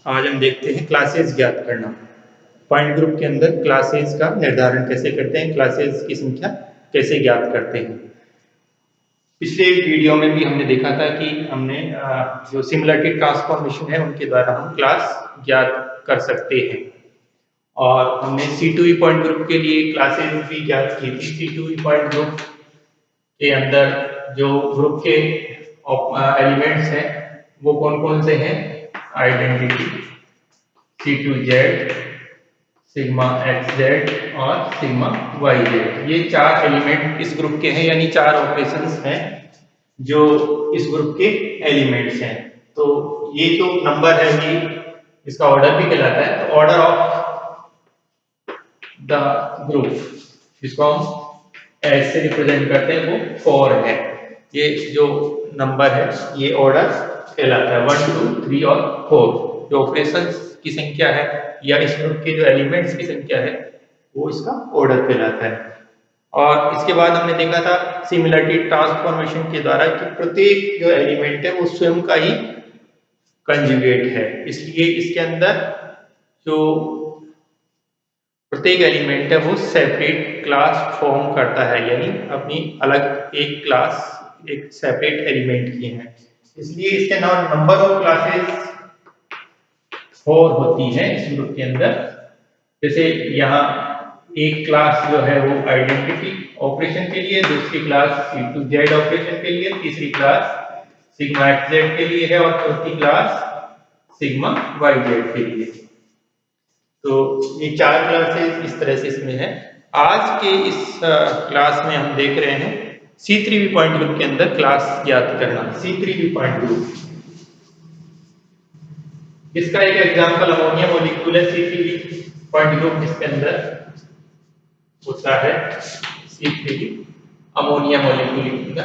आज हम देखते हैं क्लासेस ज्ञात करना। पॉइंट ग्रुप के अंदर क्लासेस का निर्धारण कैसे करते हैं, क्लासेस की संख्या कैसे ज्ञात करते हैं। पिछले वीडियो में भी हमने देखा था कि हमने जो सिमिलरिटी ट्रांसफॉर्मेशन है उनके द्वारा हम क्लास ज्ञात कर सकते हैं। और हमने C2E पॉइंट ग्रुप के लिए क्लासेस भी ज्ञात की थी। C2E पॉइंट ग्रुप के अंदर जो ग्रुप के एलिमेंट्स हैं वो कौन कौन से हैं? आइडेंटिटी, C2Z, सिग्मा XZ और सिग्मा YZ। ये चार एलिमेंट इस ग्रुप के हैं, यानी चार ऑपरेशंस हैं जो इस ग्रुप के एलिमेंट्स हैं। तो ये जो नंबर है ये इसका ऑर्डर भी कहलाता है। तो ऑर्डर ऑफ द ग्रुप जिसको हम एस से रिप्रेजेंट करते हैं वो 4 है। ये जो नंबर है ये ऑर्डर कहलाता है 1, 2, 3 और 4। जो ऑपरेशंस की संख्या है या इस ग्रुप के जो एलिमेंट्स की संख्या है वो इसका ऑर्डर कहलाता है। और इसके बाद हमने देखा था सिमिलरिटी ट्रांसफॉर्मेशन के द्वारा कि प्रत्येक जो एलिमेंट है वो स्वयं का ही कंजुगेट है, इसलिए इसके अंदर जो प्रत्येक एलिमेंट है वो सेपरेट क्लास फॉर्म करता है, यानी अपनी अलग एक क्लास, एक सेपरेट एलिमेंट की है। इसलिए इसके नाम नंबर ऑफ क्लासेस 4 होती है इस ग्रुप के अंदर। जैसे यहाँ एक क्लास जो है वो आइडेंटिटी ऑपरेशन के लिए, दूसरी क्लास C2Z ऑपरेशन के लिए, तीसरी क्लास सिग्मा XZ के लिए है और चौथी क्लास सिग्मा YZ के लिए। तो ये चार क्लासेस इस तरह से इसमें है। आज के इस क्लास में हम देख रहे हैं C3V पॉइंट ग्रुप के अंदर क्लास ज्ञात करना। C3V पॉइंट ग्रुप, इसका एक एग्जांपल अमोनिया मॉलिक्यूल है। C3V पॉइंट ग्रुप जिसके अंदर होता है C3V अमोनिया मॉलिक्यूल का।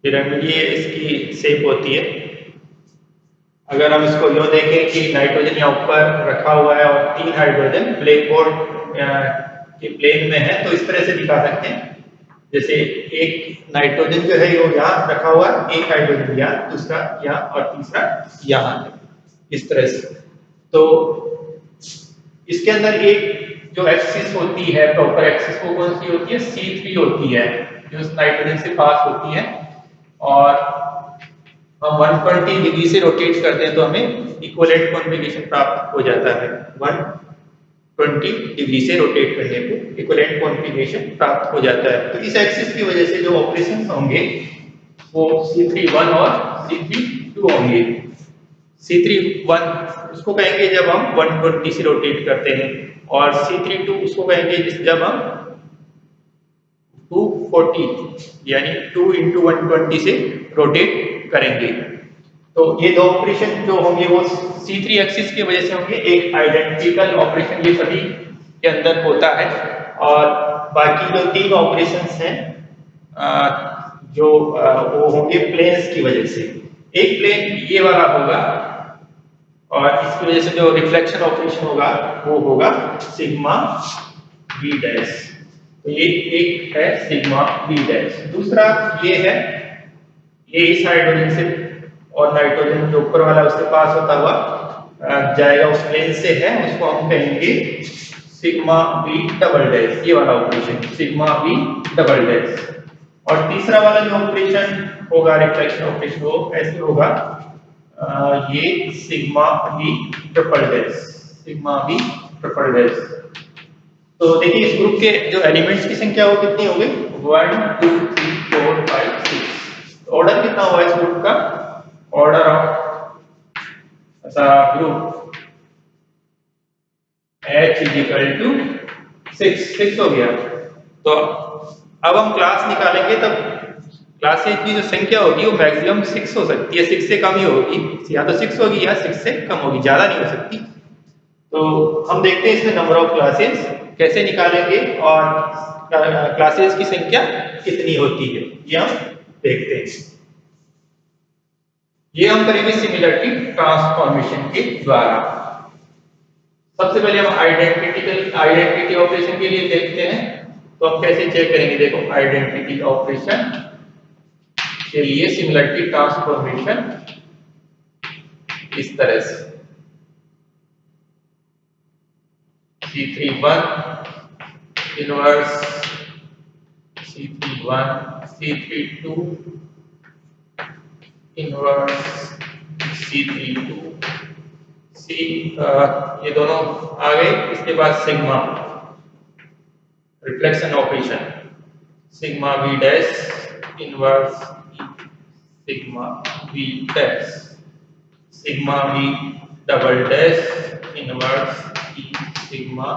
पिरामिड ये इसकी शेप होती है। अगर हम इसको यूं देखें कि नाइट्रोजन यहाँ ऊपर रखा हुआ है और 3 हाइड्रोजन ब्लैक बोर्ड के प्लेन में है, तो इस तरह से दिखा सकते हैं। जैसे एक नाइट्रोजन जो है वो यहाँ रखा हुआ है, एक हाइड्रोजन यहाँ, दूसरा यहाँ और तीसरा यहाँ, इस तरह से। तो इसके अंदर एक जो एक्सिस होती है, प्रॉपर एक्सिस, वो कौन सी होती है? C3 होती है, जो इस नाइट्रोजन से पास होती है। और हम 120 डिग्री से रोटेट करते हैं तो हमें इक्विवेलेंट कॉन्फ़िगरेशन प्राप्त हो जाता है। 120 डिग्री से रोटेट करने पे इक्विवेलेंट कॉन्फ़िगरेशन प्राप्त हो जाता है। तो इस एक्सिस की वजह से जो ऑपरेशन होंगे वो C3-1 और C3-2 होंगे। C3-1 उसको कहेंगे जब हम 120 से रोटेट करते हैं, और C3-2 उसको कहेंगे जब हम 240 यानी 2 × 120 से रोटेट करेंगे। तो ये दो ऑपरेशन जो होंगे वो C3 एक्सिस की वजह से होंगे। एक आइडेंटिकल ऑपरेशन ये सभी के अंदर होता है, और बाकी जो 3 ऑपरेशंस हैं जो वो होंगे प्लेन्स की वजह से। एक प्लेन ये वाला होगा और इसकी वजह से जो रिफ्लेक्शन ऑपरेशन होगा वो होगा सिग्मा V डैश। तो ये एक है सिग्मा V डैश। दूसरा ये है, ये इस हाइड्रोजन से और नाइट्रोजन जो ऊपर वाला उसके पास होता हुआ जाएगा, उस प्लेन से है, उसको हम कहेंगे सिग्मा V डबल डैश। ये वाला operation sigma V double dash. और तीसरा वाला जो ऑपरेशन होगा रिफ्लेक्शन ऑपरेशन, वो ऐसे होगा ये sigma V triple dash, sigma V triple dash. तो देखिए इस ग्रुप के जो एलिमेंट्स की संख्या वो कितनी हो गई? 1, 2, 3, 4, 5, 6। ऑर्डर कितना हुआ इस ग्रुप का? ऑर्डर ऑफ ग्रुप H = 6 हो गया। तो अब हम क्लास निकालेंगे, तब क्लासेज की जो संख्या होगी वो मैक्सिमम 6 हो सकती है, 6 से कम ही होगी, या तो 6 होगी या 6 से कम होगी, ज्यादा नहीं हो सकती। तो हम देखते हैं इसमें नंबर ऑफ क्लासेस कैसे निकालेंगे और क्लासेस की संख्या कितनी होती है, ये हम देखते हैं। ये हम करेंगे सिमिलरिटी ट्रांसफॉर्मेशन के द्वारा। सबसे पहले हम आइडेंटिटी ऑपरेशन के लिए देखते हैं। तो हम कैसे चेक करेंगे? देखो आइडेंटिटी ऑपरेशन के लिए सिमिलरिटी ट्रांसफॉर्मेशन इस तरह से C31 inverse C31 C32 inverse C32 ये दोनों आ गए। इसके बाद sigma reflection operation sigma V dash inverse sigma V dash sigma V double dash inverse sigma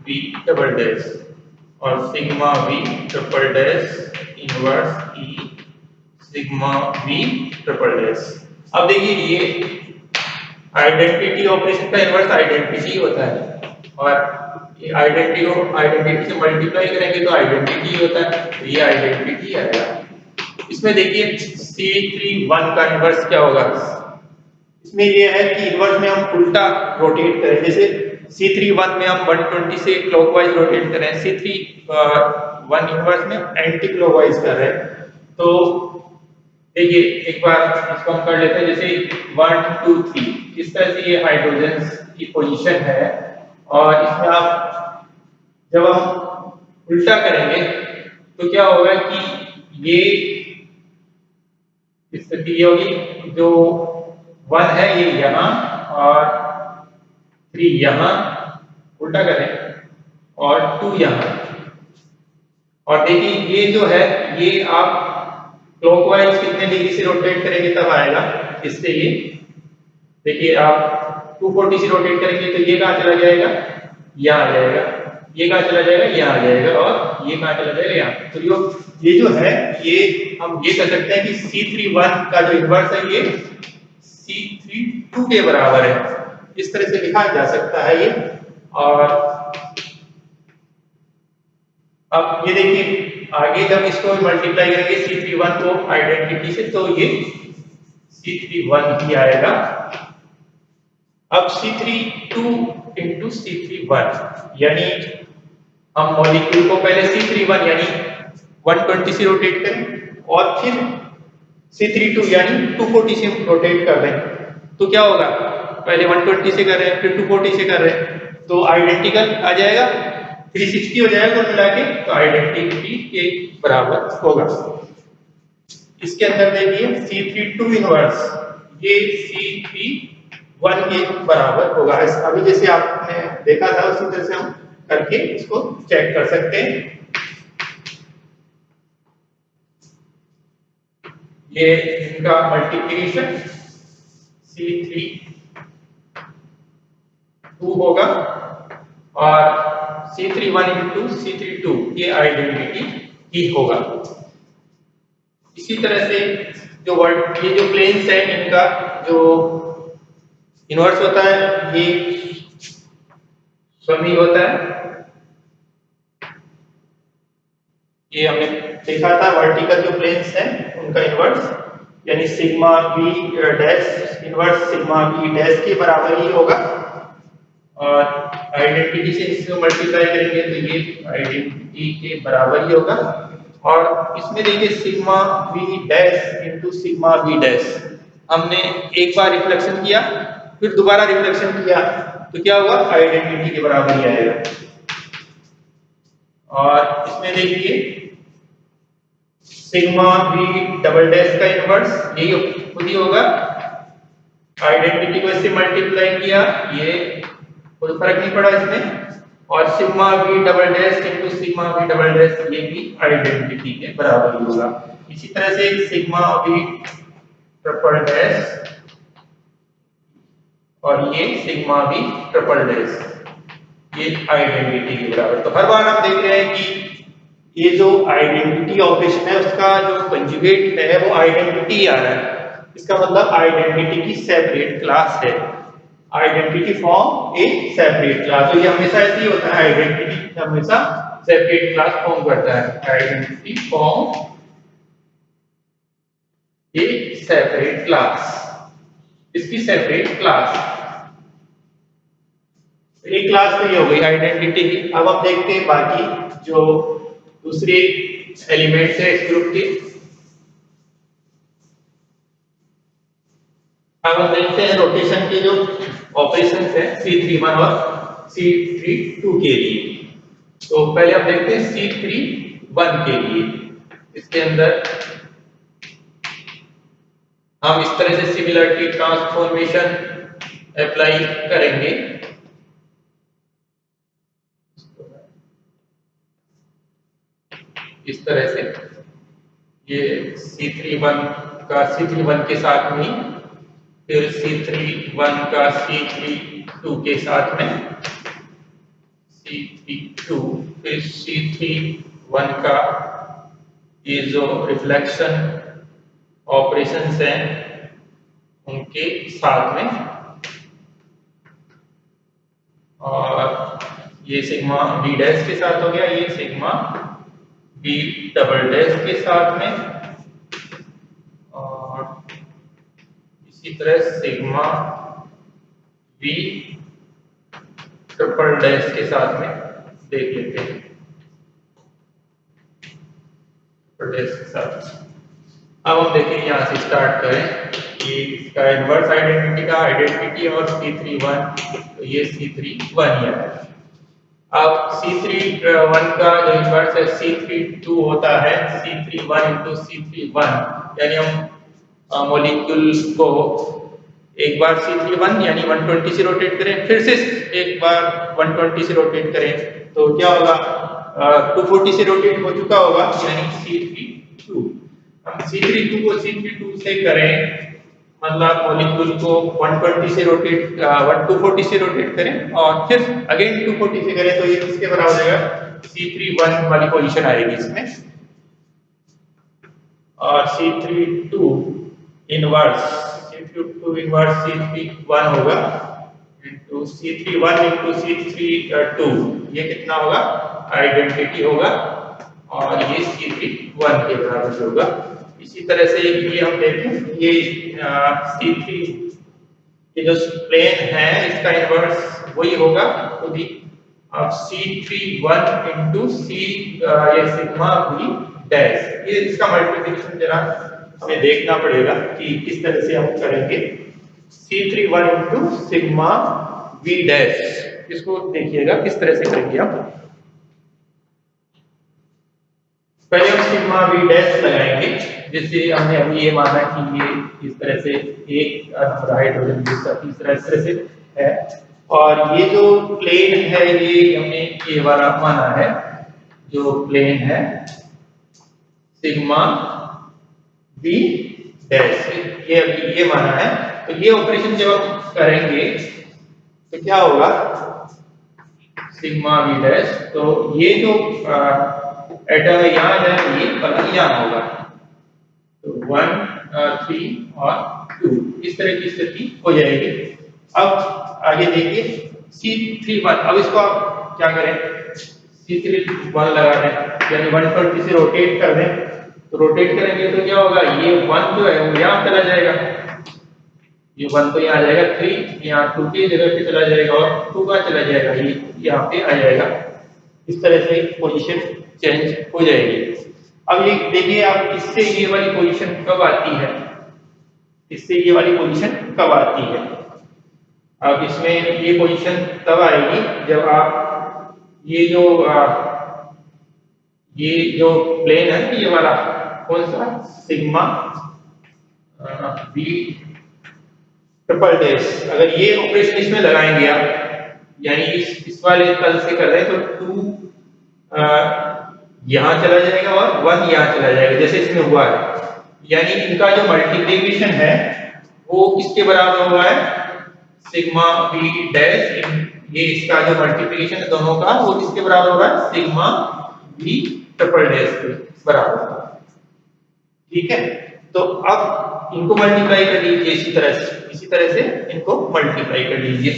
V double dash और sigma V triple dash inverse sigma V triple dash. अब देखिए ये identity operation का इनवर्स आइडेंटिटी होता है और ये identity से मल्टीप्लाई करेंगे तो आइडेंटिटी होता है, तो ये आइडेंटिटी आएगा। इसमें देखिए C31 का इनवर्स क्या होगा, इसमें ये है कि इनवर्स में हम उल्टा रोटेट करें, जैसे C31 में हम 120 से क्लॉकवाइज रोटेट करें, C31 इनवर्स में एंटी क्लॉकवाइज कर रहे हैं। तो देखिए एक बार इसको हम कर लेते हैं, जैसे 1 2 3 इस तरह से ये हाइड्रोजन की पोजीशन है और इसमें आप जब हम उल्टा करेंगे तो क्या होगा कि ये स्थिति ये होगी, जो 1 है ये यहाँ और 3 यहाँ उल्टा करें और 2 यहाँ, और देखिए ये जो है ये आप क्लॉकवाइज कितने डिग्री से रोटेट करेंगे तब आएगा। इससे ये देखिए आप 240 से रोटेट करेंगे तो ये कहाँ चला जाएगा, यहाँ आ जाएगा, ये कहाँ चला जाएगा, यहाँ आ जाएगा, और ये कहाँ चला जाएगा, यहाँ। तो ये जो है ये हम ये कह सकते हैं कि C31 का जो इनवर्स है ये C32 के बराबर है, इस तरह से लिखा जा सकता है ये। और अब ये देखिए आगे जब इसको मल्टीप्लाई करेंगे C31 को आइडेंटिटी से तो ये C31 ही आएगा। अब C32 इंटू C31 यानी हम मॉलिक्यूल को पहले C31 यानी 120 से रोटेट करें और फिर C32 यानी 240 से रोटेट कर दें, तो क्या होगा, पहले 120 से कर रहे हैं फिर 240 से कर रहे हैं तो आइडेंटिकल आ जाएगा, 360 हो जाएगा कुल मिला के, तो आइडेंटिटी के बराबर होगा। इसके अंदर देखिए C32 इनवर्स ये C31 के बराबर होगा। अभी जैसे आपने देखा था उसी तरह से हम करके इसको चेक कर सकते हैं। ये इनका मल्टीप्लिकेशन C32 होगा और C31 इंटू C32 ये आइडेंटिटी ही होगा। इसी तरह से जो ये जो प्लेन्स है इनका जो इनवर्स होता है ये समी होता है, ये हमने देखा था वर्टिकल जो प्लेन्स हैं उनका इनवर्स यानी sigma V dash inverse sigma V dash के बराबर ही होगा, और आइडेंटिटी से इसको मल्टीप्लाई करेंगे तो ये आइडेंटिटी के बराबर ही होगा। और इसमें देखिए sigma V dash into sigma V dash हमने एक बार रिफ्लेक्शन किया फिर दोबारा रिफ्लेक्शन किया तो क्या होगा, आइडेंटिटी के बराबर ही आएगा। और इसमें देखिए सिग्मा V डबल डैश का इनवर्स यही खुद ही होगा, आइडेंटिटी को इससे मल्टीप्लाई किया ये कोई फर्क नहीं पड़ा इसमें, और sigma V double dash into sigma V double dash ये भी आइडेंटिटी के बराबर ही होगा। इसी तरह से सिग्मा V ट्रिपल डैश और ये सिग्मा V ट्रिपल डैश ये आइडेंटिटी के बराबर। तो हर बार आप देख रहे हैं कि ये जो आइडेंटिटी ऑपरेशन है उसका जो कंजुगेट है वो आइडेंटिटी आ रहा है, इसका मतलब आइडेंटिटी की सेपरेट क्लास है, आइडेंटिटी फॉर्म ए सेपरेट क्लास। तो ये हमेशा ऐसे ही होता है, आइडेंटिटी हमेशा सेपरेट क्लास फॉर्म करता है, आइडेंटिटी फॉर्म ए सेपरेट क्लास, इसकी सेपरेट क्लास एक क्लास तो ये हो गई आइडेंटिटी की। अब हम देखते हैं बाकी जो दूसरे एलिमेंट्स है इस ग्रुप के। अब हम देखते हैं रोटेशन के जो ऑपरेशन है C31 और C32 के लिए। तो पहले हम देखते हैं C31 के लिए। इसके अंदर हम इस तरह से सिमिलरिटी ट्रांसफॉर्मेशन अप्लाई करेंगे। इस तरह से ये C31 का C31 के साथ में, फिर C31 का C32 के साथ में, C32 फिर C31 का ये जो रिफ्लेक्शन ऑपरेशंस हैं उनके साथ में, और ये सिग्मा बी डैश के साथ हो गया, ये सिग्मा बी डबल डैश के साथ में, और इसी तरह सिग्मा बी ट्रिपल डैश के साथ में देख लेते हैं। ट्रिपल डैश के साथ अब हम देखें, यहाँ से स्टार्ट करें कि इसका इनवर्स आइडेंटिटी का आइडेंटिटी और C31, तो ये C31 है। अब C31 का जो इनवर्स है C32 होता है C31 इंटू C31, यानी हम मॉलिक्यूल को एक बार C31 यानी 120 से रोटेट करें, फिर से एक बार 120 से रोटेट करें, तो क्या होगा, 240 से रोटेट हो चुका होगा, यानी C32। हम C32 को C32 से करें, मतलब मॉलिक्यूल को 120 से रोटेट 240 से रोटेट करें और फिर अगेन 240 से करें, तो ये किसके बराबर हो जाएगा, C31 वाली पोजीशन आएगी इसमें। और C32 इनवर्स C31 होगा इंटू C31 इंटू C32, ये कितना होगा, आइडेंटिटी होगा, और ये C31 के बराबर होगा। इसी तरह से ये हम देखें, ये C3 ये जो प्लेन है इसका इनवर्स वही होगा, तो भी अब C31 इंटू ये सिग्मा बी डैश, ये इसका मल्टीप्लिकेशन जरा हमें देखना पड़ेगा कि किस तरह से हम करेंगे। C31 into sigma B dash, इसको देखिएगा किस तरह से करेंगे हम। पहले हम सिग्मा बी डैश लगाएंगे, जैसे हमने अभी ये माना कि ये इस तरह से एक हाइड्रोजन दूसरा तीसरा इस तरह से है, और ये जो प्लेन है ये हमने ये वाला माना है, जो प्लेन है सिग्मा बी डैश, ये अभी ये माना है। तो ये ऑपरेशन जब हम करेंगे तो क्या होगा, सिग्मा बी डैश, तो ये जो एटम यहाँ जाएंगे बल्कि यहाँ होगा, तो 1 3 और 2 इस तरह की स्थिति हो जाएगी। अब आगे देखिए C31, अब इसको आप क्या करें, C31 लगा दें, यानी 120 से रोटेट कर दें, तो रोटेट करेंगे तो क्या होगा, ये 1 जो है वो यहाँ चला जाएगा, ये 1 तो यहाँ आ जाएगा, 3 यहाँ 2 की जगह पे चला जाएगा, और 2 का चला जाएगा, ये यहाँ पे आ जाएगा। इस तरह से पोजीशन चेंज हो जाएगी। अब ये देखिए, अब इससे ये वाली पोजीशन कब आती है, इससे ये वाली पोजीशन कब आती है। अब इसमें ये पोजीशन तब आएगी जब आप ये जो प्लेन है ये वाला कौन सा, सिग्मा बी ट्रिपल डैश, अगर ये ऑपरेशन इसमें लगाएंगे आप, यानी इस वाले तल से कर रहे हैं तो 2 यहाँ चला जाएगा और 1 यहाँ चला जाएगा, जैसे इसमें हुआ है, यानी इनका जो मल्टीप्लिकेशन है वो किसके बराबर हुआ है, सिग्मा बी डैश, ये इसका जो मल्टीप्लिकेशन है दोनों का वो किसके बराबर हुआ है, सिग्मा बी ट्रिपल डैश के बराबर हुआ। ठीक है, तो अब इनको मल्टीप्लाई कर लीजिए इसी तरह से इनको मल्टीप्लाई कर लीजिए,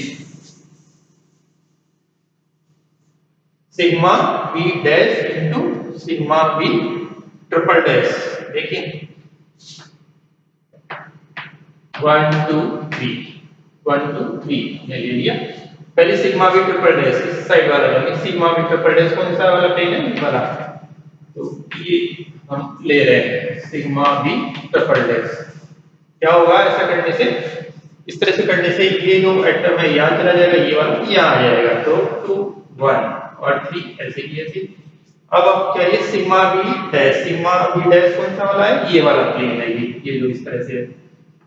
sigma B dash into sigma B triple dash. देखिए 1 2 3 ले लिया। पहले सिग्मा बी ट्रिपल डैश इस साइड वाला लेंगे, सिग्मा बी ट्रिपल डैश कौन सा वाला प्लेन है, वाला, तो ये हम ले रहे हैं सिग्मा बी ट्रिपल डैश। क्या होगा ऐसा करने से, इस तरह से करने से ये जो एटम है यहाँ चला जाएगा, ये वाला यहाँ आ जाएगा। तो 2 1 और 3 ऐसे ही ऐसे। अब क्या, ये sigma B dash, sigma B dash कौन सा वाला है, ये वाला प्लेन है, ये जो इस तरह से है,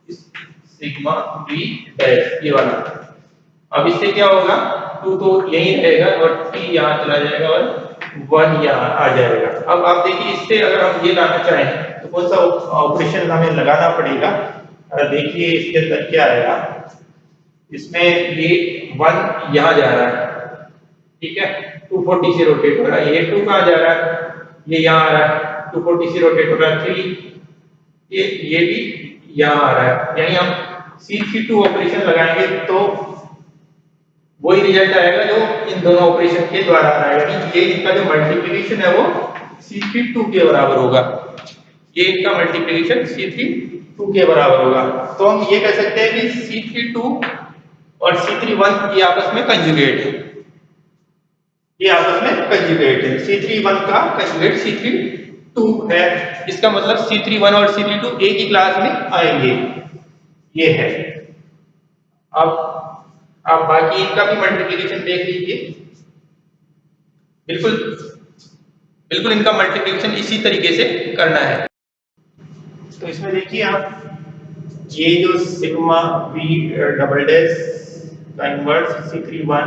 इस सिग्मा बी डैश ये वाला। अब इससे क्या होगा, 2 तो यही रहेगा और 3 यहाँ चला जाएगा और 1 यहाँ आ जाएगा। अब आप देखिए, इससे अगर हम ये लाना चाहें तो कौन सा ऑपरेशन हमें लगाना पड़ेगा। देखिए इसके अंदर क्या आएगा, इसमें ये 1 यहाँ जा रहा है, ठीक है, 240 से रोटेट हो रहा है। ये 2 कहाँ जा रहा है, ये यहाँ आ रहा है, 240 से रोटेट हो रहा है। 3 ये भी यहाँ आ रहा है, यानी हम C3 ऑपरेशन लगाएंगे तो वही रिजल्ट आएगा जो इन दोनों ऑपरेशन के द्वारा आ रहा है, यानी ये इनका जो मल्टीप्लिकेशन है वो C3 के बराबर होगा। ये इनका मल्टीप्लिकेशन C3 के बराबर होगा। तो हम ये कह सकते हैं कि C3 और C3 ये आपस में कंजुगेट है, ये आपस में कंजुगेट है। C3 का कंजुगेट C3 है। इसका मतलब C3 और C3 एक ही क्लास में आएंगे, ये है। अब आप बाकी इनका भी मल्टीप्लिकेशन देख लीजिए, बिल्कुल बिल्कुल इनका मल्टीप्लिकेशन इसी तरीके से करना है। तो इसमें देखिए आप, ये जो सिग्मा बी डबल डैश का इनवर्स C3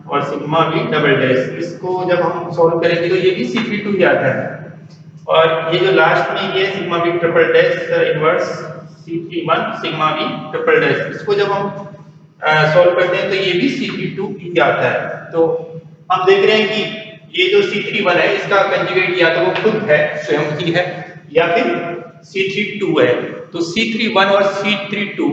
और सिग्मा बी डबल डैश, इसको जब हम सॉल्व करेंगे तो ये भी C3 ही आता है। और ये जो लास्ट में ये sigma B triple dash inverse C3 sigma B triple dash, इसको जब हम सॉल्व करते हैं तो ये भी C3 ही आता है। तो हम देख रहे हैं कि ये जो C3 है इसका कंजुगेट या तो वो खुद है, स्वयं ही है, या फिर C3 है। तो C3 और C3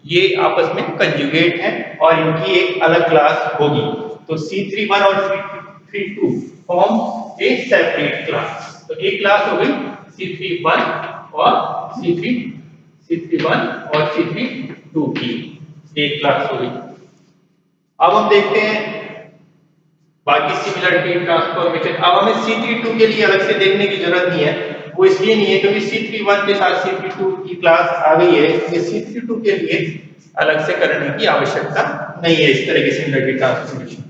ये आपस में कंजुगेट है और इनकी एक अलग क्लास होगी। तो C3 और C3 फॉर्म ए सेपरेट क्लास। तो एक क्लास हो गई C3 और C3 और C3 की एक क्लास हो गई। अब हम देखते हैं बाकी सिमिलरिटी ट्रांसफॉर्मेशन। अब हमें C3 के लिए अलग से देखने की जरूरत नहीं है, वो इसलिए नहीं है क्योंकि C3 के साथ C3 की क्लास आ गई है, इसलिए C3 के लिए अलग से करने की आवश्यकता नहीं है इस तरह की सिमिलरिटी ट्रांसफॉर्मेशन।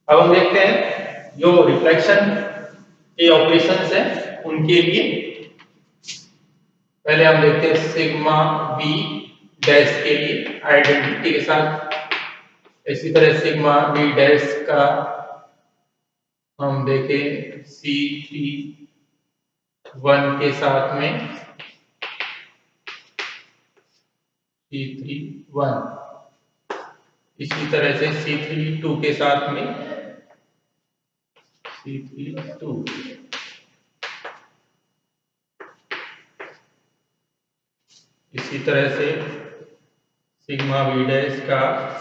अब हम देखते हैं जो रिफ्लेक्शन के ऑपरेशंस है उनके लिए। पहले हम देखते हैं सिग्मा बी डैश के लिए आइडेंटिटी के साथ। इसी तरह सिग्मा बी डैश का हम देखें C3 के साथ में C3 इसी तरह से C3 के साथ में C3 इसी तरह से सिग्मा बी डैश का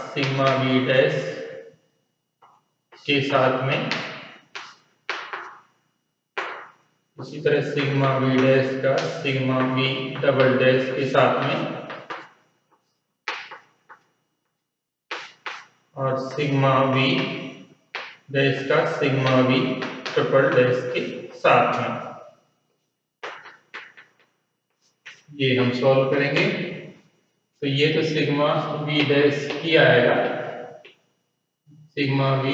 सिग्मा बी डैश के साथ में, इसी तरह सिग्मा बी डैश का सिग्मा बी डबल डैश के साथ में और सिग्मा बी डैश का सिग्मा बी ट्रिपल डैश के साथ में। ये हम सॉल्व करेंगे तो ये तो सिग्मा बी डैश ही आएगा, सिग्मा बी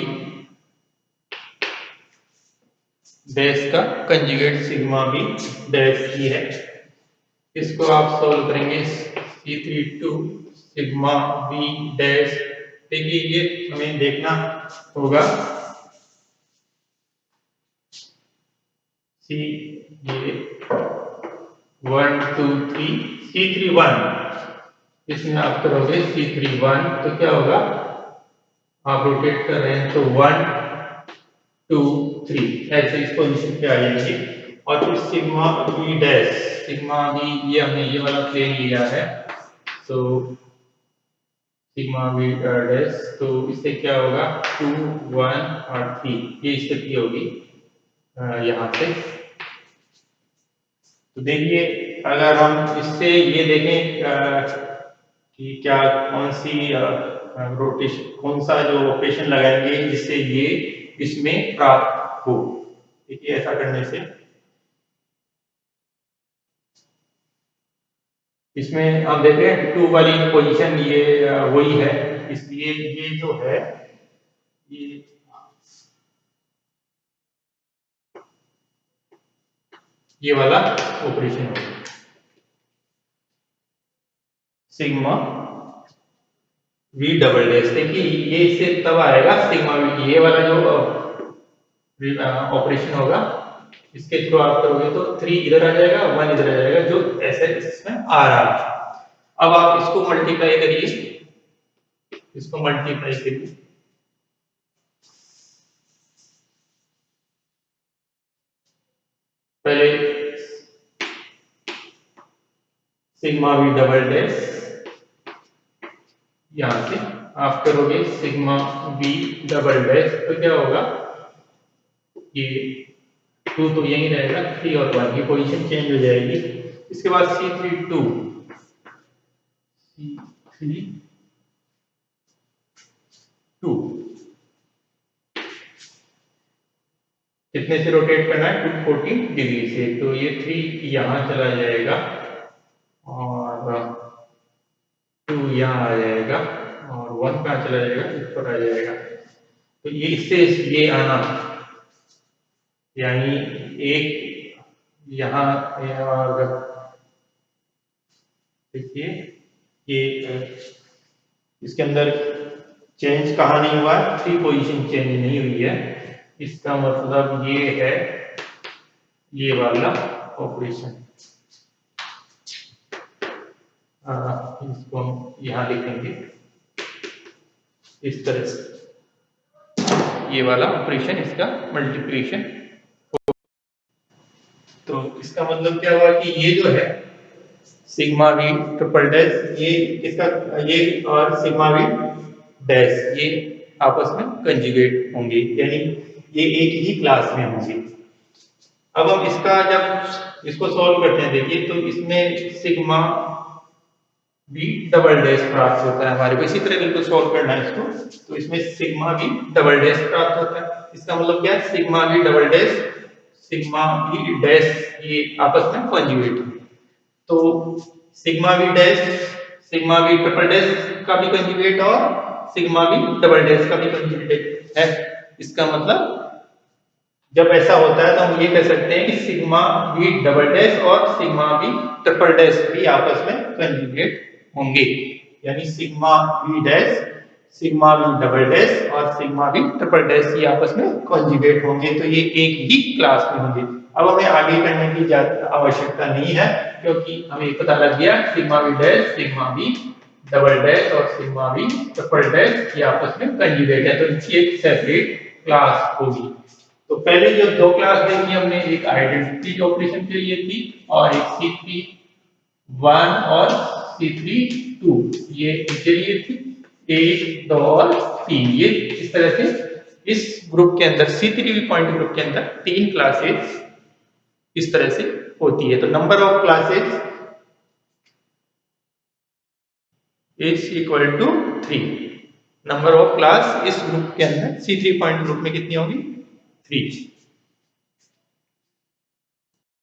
डैश का कंजुगेट सिग्मा बी डैश ही है। इसको आप सॉल्व करेंगे C3 सिग्मा बी डैश। देखिए ये हमें देखना होगा, C ये 1 2 3 C3 इसमें आप करोगे C3 तो क्या होगा, आप रोटेट कर रहे हैं तो 1 2 3 ऐसे इस पोजीशन पे आ जाएंगे। और फिर sigma B dash, sigma B ये हमने ये वाला प्लेन लिया है, तो सिग्मा बी डैश, तो इससे क्या होगा 2 1 और 3 ये स्थिति होगी यहाँ से। तो देखिए अगर हम इससे ये देखें कि क्या कौन सी रोटेशन, कौन सा जो ऑपरेशन लगाएंगे जिससे ये इसमें प्राप्त हो। देखिए ऐसा करने से इसमें हम देख रहे हैं 2 वाली पोजीशन ये वही है, इसलिए ये जो है ये वाला ऑपरेशन होगा सिग्मा वी डबल डैश। देखिए ये इससे तब आएगा सिग्मा वी, ये वाला जो ऑपरेशन होगा इसके थ्रू आप करोगे तो 3 इधर आ जाएगा, 1 इधर आ जाएगा, जो ऐसे इसमें आ रहा है। अब आप इसको मल्टीप्लाई करिए, इसको मल्टीप्लाई करिए, पहले सिग्मा वी डबल डैश, यहां से आप करोगे सिग्मा वी डबल डैश, तो क्या होगा ये 2 तो यही रहेगा, 3 और 1 की पोजीशन चेंज हो जाएगी। इसके बाद C32 कितने से रोटेट करना है, 240 डिग्री से, तो ये 3 यहां चला जाएगा और 2 यहाँ आ जाएगा और 1 कहाँ चला जाएगा, ऊपर आ जाएगा। तो ये इससे ये आना, यानी एक यहाँ और देखिए ये इसके अंदर चेंज कहाँ नहीं हुआ है, 3 पोजीशन चेंज नहीं हुई है, इसका मतलब ये है ये वाला ऑपरेशन। इसको हम यहाँ लिखेंगे इस तरह से, ये वाला ऑपरेशन इसका मल्टीप्लिकेशन। तो इसका मतलब क्या हुआ कि ये जो है सिग्मा वी ट्रिपल डैश, ये इसका ये और सिग्मा वी डैश ये आपस में कंजुगेट होंगे, यानी ये एक ही क्लास में होंगे। अब हम इसका जब इसको सॉल्व करते हैं, देखिए तो इसमें सिग्मा वी डबल डैश प्राप्त होता है हमारे को, इसी तरह बिल्कुल सॉल्व करना है इसको, तो इसमें सिग्मा वी डबल डैश प्राप्त होता है। इसका मतलब क्या है, sigma we double dash sigma we dash ये आपस में कंजुगेट है, तो sigma we dash sigma we triple dash का भी कंजुगेट और सिग्मा वी डबल डैश का भी कंजुगेट है। इसका मतलब जब ऐसा होता है तो हम ये कह सकते हैं कि सिग्मा वी डबल डैश और सिग्मा वी ट्रिपल डैश भी आपस में कंजुगेट होंगे, यानी sigma we dash sigma we double dash और सिग्मा वी ट्रिपल डैश ये आपस में कंजुगेट होंगे, तो ये एक ही क्लास में होंगे। अब हमें आगे करने की आवश्यकता नहीं है, क्योंकि हमें पता लग गया sigma we dash sigma we double dash और सिग्मा वी ट्रिपल डैश ये आपस में कंजुगेट है, तो इनकी एक सेपरेट क्लास होगी। तो पहले जो 2 क्लास देखी हमने, एक आइडेंटिटी ऑपरेशन के लिए थी और एक C31 और C32 ये इनके लिए थी, 1 2 और 3 ये इस तरह से इस ग्रुप के अंदर C3 पॉइंट ग्रुप के अंदर 3 क्लासेस इस तरह से होती है। तो number of classes is equal to 3, number of class इस ग्रुप के अंदर C3 पॉइंट ग्रुप में कितनी होगी, 3।